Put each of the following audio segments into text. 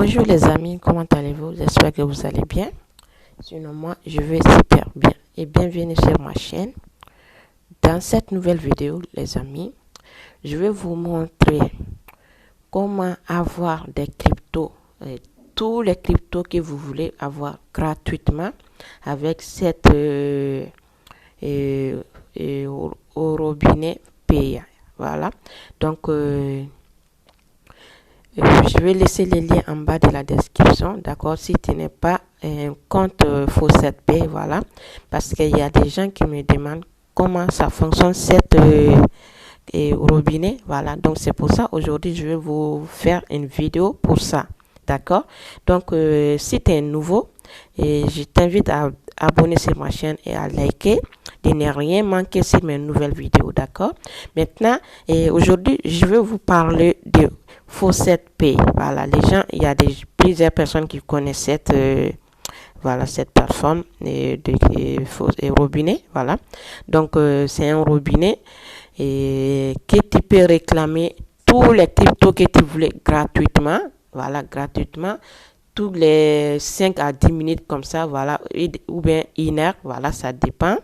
Bonjour les amis, comment allez-vous? J'espère que vous allez bien. Sinon moi, je vais super bien. Et bienvenue sur ma chaîne. Dans cette nouvelle vidéo, les amis, je vais vous montrer comment avoir des cryptos, tous les cryptos que vous voulez avoir gratuitement avec cette au robinet Pay. Voilà. Donc, je vais laisser les liens en bas de la description, d'accord, si tu n'es pas un compte Faucet Pay, voilà, parce qu'il y a des gens qui me demandent comment ça fonctionne cette robinet, voilà, donc c'est pour ça aujourd'hui je vais vous faire une vidéo pour ça, d'accord. Donc si tu es nouveau, je t'invite à abonner sur ma chaîne et à liker, de ne rien manquer sur mes nouvelles vidéos, d'accord. Maintenant, aujourd'hui je vais vous parler de Faucet Pay. Voilà, les gens, il y a plusieurs personnes qui connaissent cette cette plateforme de robinet. Voilà, donc c'est un robinet que tu peux réclamer tous les cryptos que tu voulais gratuitement. Voilà, gratuitement. Tous les 5 à 10 minutes comme ça, voilà, ou bien 1 heure, voilà, ça dépend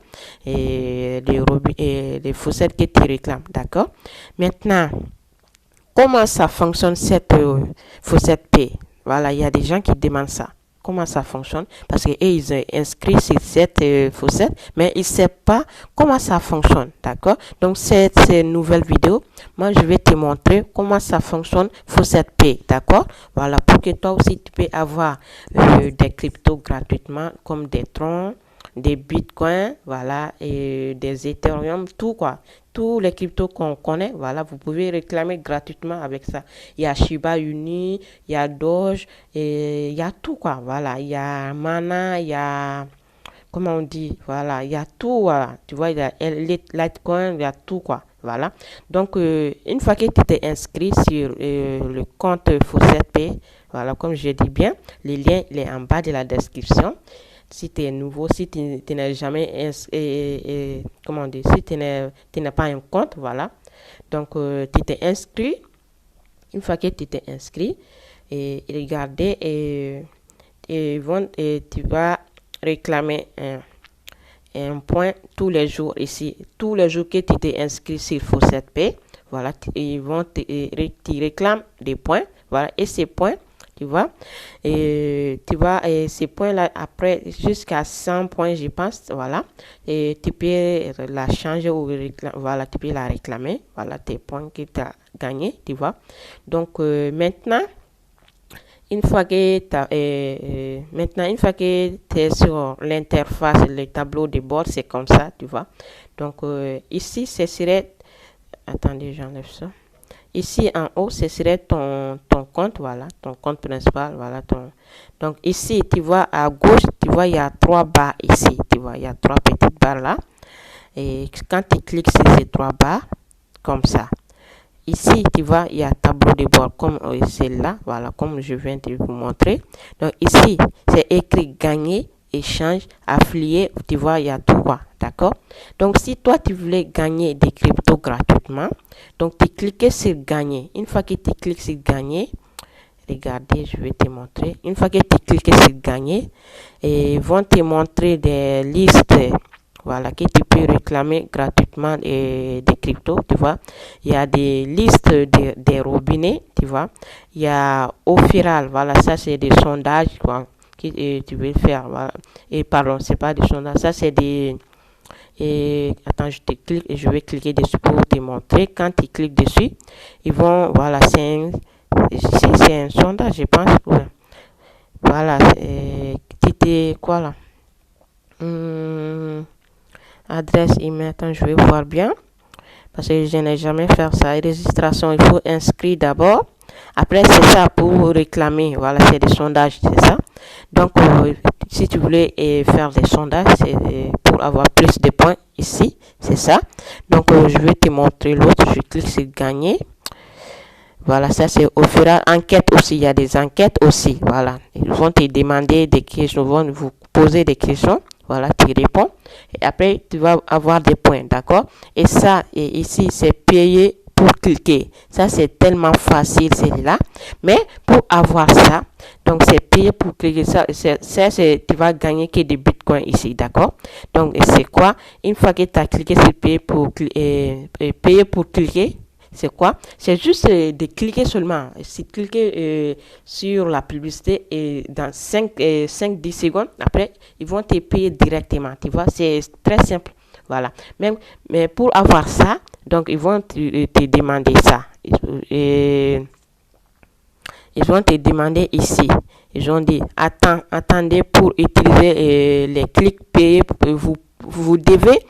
et les faucets que tu réclames, d'accord. Maintenant, comment ça fonctionne cette Faucet Pay? Voilà, il y a des gens qui demandent ça. Comment ça fonctionne? Parce que ils sont inscrits sur cette Faucet, mais ils ne savent pas comment ça fonctionne, d'accord? Donc, cette nouvelle vidéo, moi, je vais te montrer comment ça fonctionne Faucet Pay, d'accord? Voilà, pour que toi aussi, tu peux avoir des cryptos gratuitement, comme des troncs, des bitcoins, voilà, et des Ethereum, tout quoi. Tous les cryptos qu'on connaît, voilà, vous pouvez réclamer gratuitement avec ça. Il y a Shiba Inu, il y a Doge, et il y a tout quoi, voilà. Il y a Mana, il y a, comment on dit, voilà, il y a tout, voilà. Tu vois, il y a Litecoin, il y a tout quoi, voilà. Donc, une fois que tu t'es inscrit sur le compte Faucet Pay, voilà, comme je dis bien, le lien il est en bas de la description. Si tu es nouveau, si tu n'as jamais comment dire, si tu n'as pas un compte, voilà. Donc, tu t'es inscrit. Une fois que tu t'es inscrit, et regardez, tu vas réclamer un point tous les jours ici. Tous les jours que tu t'es inscrit sur Faucet Pay, voilà, ils vont te réclamer des points, voilà, et ces points, tu vois, et tu vois, et ces points-là, après, jusqu'à 100 points, je pense, voilà, et tu peux la changer ou voilà, tu peux la réclamer, voilà, tes points que tu as gagnés, tu vois. Donc, maintenant, une fois que tu es sur l'interface, le tableau de bord, c'est comme ça, tu vois. Donc, ici, ce serait, attendez, j'enlève ça. Ici en haut, ce serait ton compte, voilà, ton compte principal, voilà, donc ici, tu vois à gauche, tu vois, il y a 3 barres ici, tu vois, il y a 3 petites barres là. Et quand tu cliques sur ces 3 barres, comme ça, ici, tu vois, il y a tableau de bord comme celle-là, voilà, comme je viens de vous montrer. Donc ici, c'est écrit gagner, échange, affilié, tu vois, il y a tout quoi, d'accord. Donc si toi tu voulais gagner des cryptos gratuitement, donc tu cliques sur gagner. Une fois que tu cliques sur gagner, regardez, je vais te montrer. Une fois que tu cliques sur gagner, ils vont te montrer des listes, voilà, que tu peux réclamer gratuitement des cryptos, tu vois. Il y a des listes des robinets, tu vois. Il y a Ophiral, voilà, ça c'est des sondages quoi, que tu veux faire, voilà. Et pardon, c'est pas des sondages, ça c'est des attends, je vais cliquer dessus pour te montrer. Quand tu cliques dessus, ils vont, voilà, c'est un sondage, je pense, ouais. Voilà, c'était quoi là, adresse email, attends, je vais voir bien, parce que je n'ai jamais fait ça. Registration, il faut inscrire d'abord. Après, c'est ça pour réclamer. Voilà, c'est des sondages, c'est ça. Donc, si tu voulais faire des sondages, c'est pour avoir plus de points ici, c'est ça. Donc, je vais te montrer l'autre. Je clique sur gagner. Voilà, ça c'est au fur et à mesure. Enquête aussi, il y a des enquêtes aussi. Voilà, ils vont te demander des questions, ils vont vous poser des questions. Voilà, tu réponds. Et après, tu vas avoir des points, d'accord? Et ça, et ici, c'est payer pour cliquer. Ça, c'est tellement facile, celui-là. Mais pour avoir ça, Donc, c'est payer pour cliquer ça. Tu vas gagner que des bitcoins ici, d'accord? Donc, c'est quoi? Une fois que tu as cliqué sur payer pour cliquer, c'est quoi? C'est juste de cliquer seulement. Si tu cliques sur la publicité et dans 5-10 secondes, après, ils vont te payer directement. Tu vois, c'est très simple. Voilà. Mais pour avoir ça, donc ils vont te demander ça. Et, ils vont te demander ici. Ils ont dit, attendez pour utiliser les clics payés. Vous devez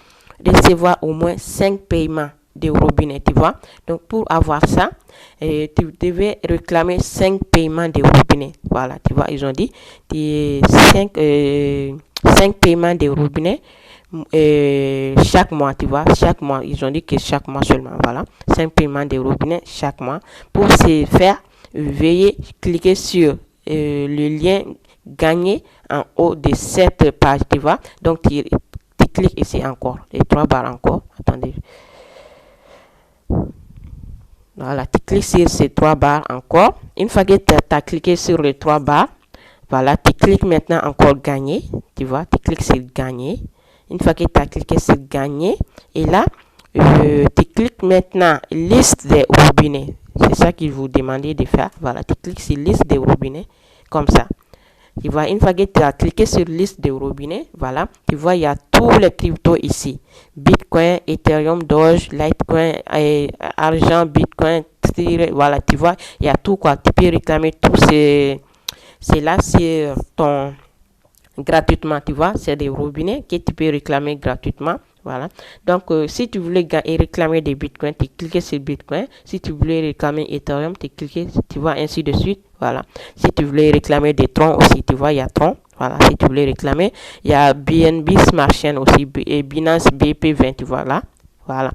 recevoir au moins 5 paiements de robinet, tu vois. Donc, pour avoir ça, tu devais réclamer 5 paiements de robinet. Voilà, tu vois, ils ont dit 5 paiements de robinet chaque mois, tu vois, chaque mois. Ils ont dit que chaque mois seulement, voilà. 5 paiements de robinet chaque mois. Pour se faire, veuillez cliquer sur le lien gagné en haut de cette page, tu vois. Donc, tu cliques ici encore, les 3 barres encore. Attendez. Voilà, tu cliques sur ces 3 barres encore. Une fois que tu as cliqué sur les 3 barres, voilà, tu cliques maintenant encore gagner. Tu vois, tu cliques sur gagner. Une fois que tu as cliqué sur gagner, et là, tu cliques maintenant liste des robinets. C'est ça qu'il vous demandait de faire. Voilà, tu cliques sur liste des robinets, comme ça. Tu vois, une fois que tu as cliqué sur liste des robinets, voilà, tu vois, il y a tous les cryptos ici. Bitcoin, Ethereum, Doge, Litecoin, argent, Bitcoin, voilà, tu vois, il y a tout quoi. Tu peux réclamer tous c'est là, c'est ton gratuitement, tu vois, c'est des robinets que tu peux réclamer gratuitement. Voilà. Donc, si tu voulais réclamer des bitcoins, tu cliques sur bitcoin. Si tu voulais réclamer Ethereum, tu cliques, tu vois, ainsi de suite. Voilà. Si tu voulais réclamer des troncs aussi, tu vois, il y a troncs. Voilà. Si tu voulais réclamer, il y a BNB Smart Chain aussi et Binance BP20, tu vois là. Voilà.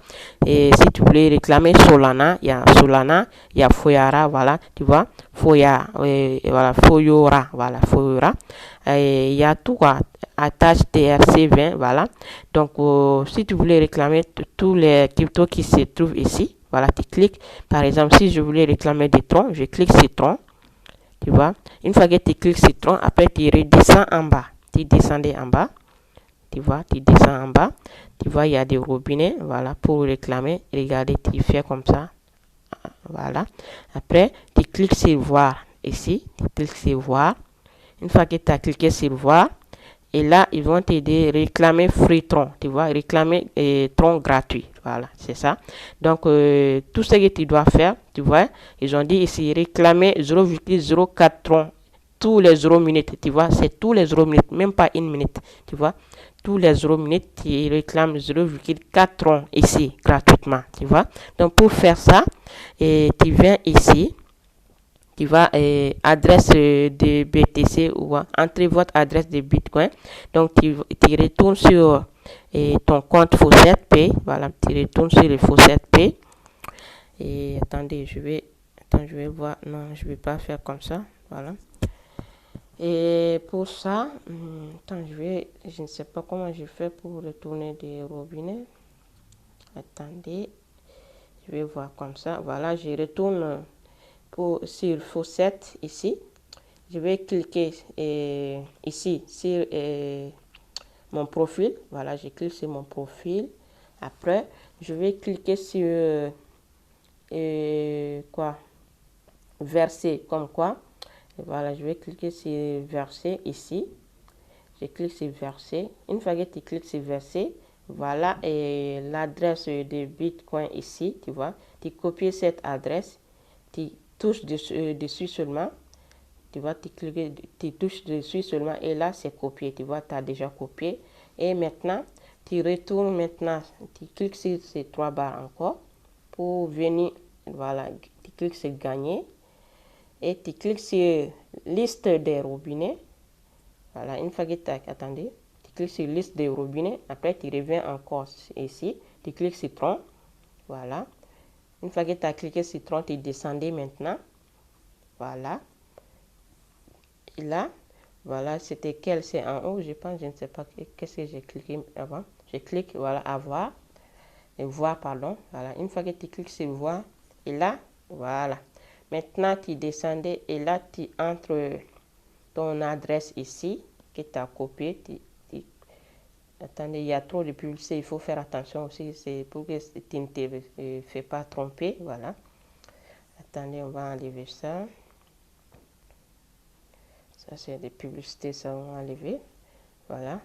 Et si tu voulais réclamer Solana, il y a Solana, il y a Foyara, voilà, tu vois. Voilà, Foyora, voilà, Foyora. Il y a tout quoi. Attache TRC20, voilà. Donc, si tu voulais réclamer tous les cryptos qui se trouvent ici, voilà, tu cliques. Par exemple, si je voulais réclamer des troncs, je clique sur tronc, tu vois. Une fois que tu cliques sur tronc, après tu redescends en bas. Tu descendais en bas, tu vois, tu descends en bas. Tu vois, il y a des robinets, voilà, pour réclamer. Regardez, tu fais comme ça, voilà. Après, tu cliques sur voir ici, tu cliques sur voir. Une fois que tu as cliqué sur voir, et là, ils vont t'aider à réclamer free tron, tu vois, réclamer tron gratuit. Voilà, c'est ça. Donc, tout ce que tu dois faire, tu vois, ils ont dit ici, réclamer 0,04 tron tous les 0 minutes, tu vois, c'est tous les 0 minutes, même pas une minute, tu vois. Tous les 0 minutes, tu réclames 0,4 tron ici, gratuitement, tu vois. Donc, pour faire ça, tu viens ici. Tu vas adresse de BTC ou entrer votre adresse de Bitcoin. Donc, tu retournes sur ton compte Faucet Pay. Voilà, tu retournes sur le Faucet Pay. Et attendez, je vais voir. Non, je ne vais pas faire comme ça. Voilà. Et pour ça, je ne sais pas comment je fais pour retourner des robinets. Attendez, je vais voir comme ça. Voilà, je retourne sur Faucet ici. Je vais cliquer ici sur mon profil. Voilà, je clique sur mon profil. Après, je vais cliquer sur quoi? Verser, comme quoi. Et voilà, je vais cliquer sur verser ici. Je clique sur verser. Une fois que tu cliques sur verser, voilà, et l'adresse de Bitcoin ici, tu vois. Tu copies cette adresse, tu touches dessus seulement. Tu vois, tu touches dessus seulement et là, c'est copié. Tu vois, tu as déjà copié. Et maintenant, tu retournes maintenant, tu cliques sur ces 3 barres encore pour venir, voilà, tu cliques sur gagner et tu cliques sur liste des robinets. Voilà, une fois que tu as, attendez, tu cliques sur liste des robinets. Après, tu reviens encore ici, tu cliques sur tronc. Voilà. Une fois que tu as cliqué sur tronc, tu descendais maintenant. Voilà. Et là, voilà, c'était quel, c'est en haut, je pense, je ne sais pas qu'est-ce que j'ai cliqué avant. Je clique, voilà, à voir, et voir, pardon. Voilà, une fois que tu cliques sur voir, et là, voilà. Maintenant, tu descendais, et là, tu entres ton adresse ici que tu as copié. Attendez, il y a trop de publicité, il faut faire attention aussi, c'est pour que tu ne te fais pas tromper, voilà. Attendez, on va enlever ça. Ça, c'est des publicités, ça, on va enlever. Voilà.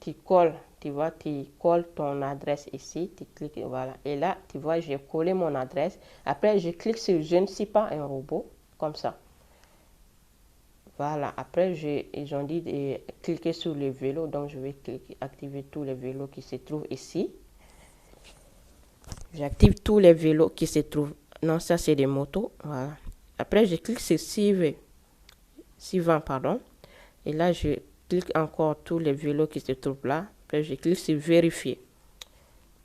Tu colles, tu vois, tu colles ton adresse ici, tu cliques, voilà. Et là, tu vois, j'ai collé mon adresse. Après, je clique sur je ne suis pas un robot, comme ça. Voilà, après, ils ont dit de cliquer sur le vélo, donc je vais activer tous les vélos qui se trouvent ici. J'active tous les vélos qui se trouvent. Non, ça c'est des motos, voilà. Après, je clique sur suivant, pardon. Et là, je clique encore tous les vélos qui se trouvent là. Après, je clique sur vérifier.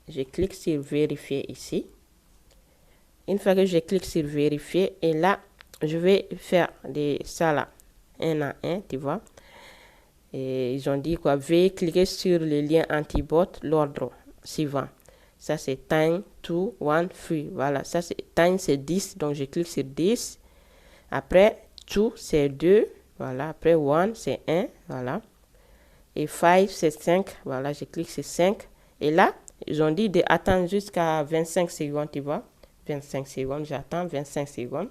Je clique sur vérifier ici. Une fois que je clique sur vérifier, et là, je vais faire ça là. Un à un, tu vois. Et ils ont dit quoi, veuillez cliquer sur le lien anti-bot, l'ordre suivant. Ça c'est time 2 1 3. Voilà, ça c'est time c'est 10, donc je clique sur 10. Après 2 c'est 2, voilà. Après 1 c'est 1, voilà. Et 5 c'est 5, voilà, je clique sur 5. Et là, ils ont dit d'attendre jusqu'à 25 secondes, tu vois. 25 secondes, j'attends 25 secondes.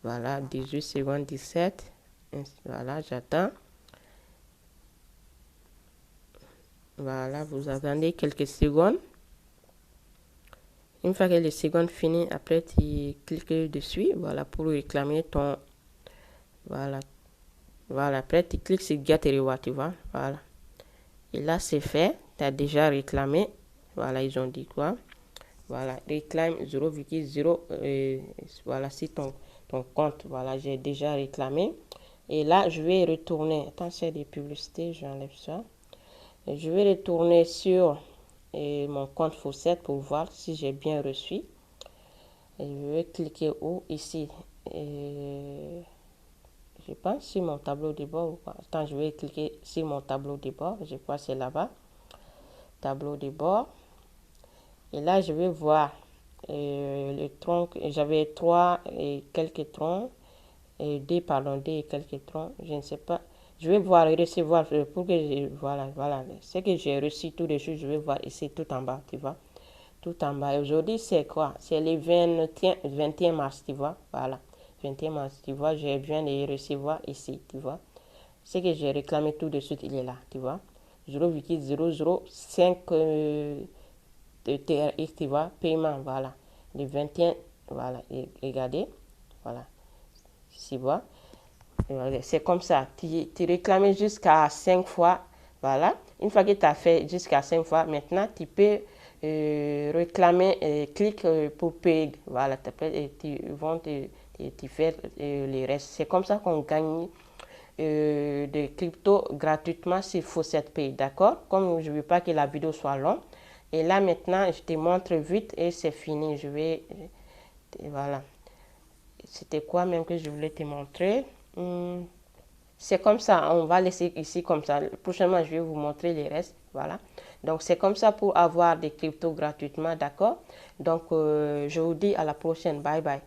Voilà, 18 secondes, 17. Voilà, j'attends. Voilà, vous attendez quelques secondes. Une fois que les secondes finissent, après tu cliques dessus, voilà, pour réclamer ton, voilà, voilà, après tu cliques sur Get Reward, tu vois, voilà. Et là c'est fait, tu as déjà réclamé, voilà, ils ont dit quoi, voilà, réclame 0,0, voilà, si ton compte, voilà, j'ai déjà réclamé. Et là, je vais retourner, attention des publicités, j'enlève ça. Et je vais retourner sur mon compte Fawcett pour voir si j'ai bien reçu. Et je vais cliquer où ici. Et je pense sur mon tableau de bord. Attends, je vais cliquer sur mon tableau de bord. Je crois que c'est là-bas. Tableau de bord. Et là, je vais voir le tronc. J'avais 3 et quelques troncs. Et 2 et quelques troncs. Je ne sais pas. Je vais voir et recevoir pour que voilà. Ce que j'ai reçu tout de suite, je vais voir ici tout en bas, tu vois. Tout en bas. Aujourd'hui, c'est quoi? C'est le 21 mars, tu vois. Voilà. 21 mars, tu vois, je viens de recevoir ici, tu vois. Ce que j'ai réclamé tout de suite, il est là, tu vois. 0,005 de TRX, tu vois. Paiement, voilà. Le 21, voilà. Et regardez, voilà. Tu vois. C'est comme ça. Tu réclames jusqu'à 5 fois. Voilà. Une fois que tu as fait jusqu'à 5 fois, maintenant, tu peux réclamer, clique pour payer. Voilà. Tu vont te faire les restes. C'est comme ça qu'on gagne des cryptos gratuitement sur Fawcett Pay. D'accord? Comme je ne veux pas que la vidéo soit longue. Et là, maintenant, je te montre vite et c'est fini. Je vais... voilà. C'était quoi même que je voulais te montrer? C'est comme ça, on va laisser ici comme ça. Prochainement, je vais vous montrer les restes. Voilà. Donc, c'est comme ça pour avoir des cryptos gratuitement, d'accord? Donc, je vous dis à la prochaine. Bye bye.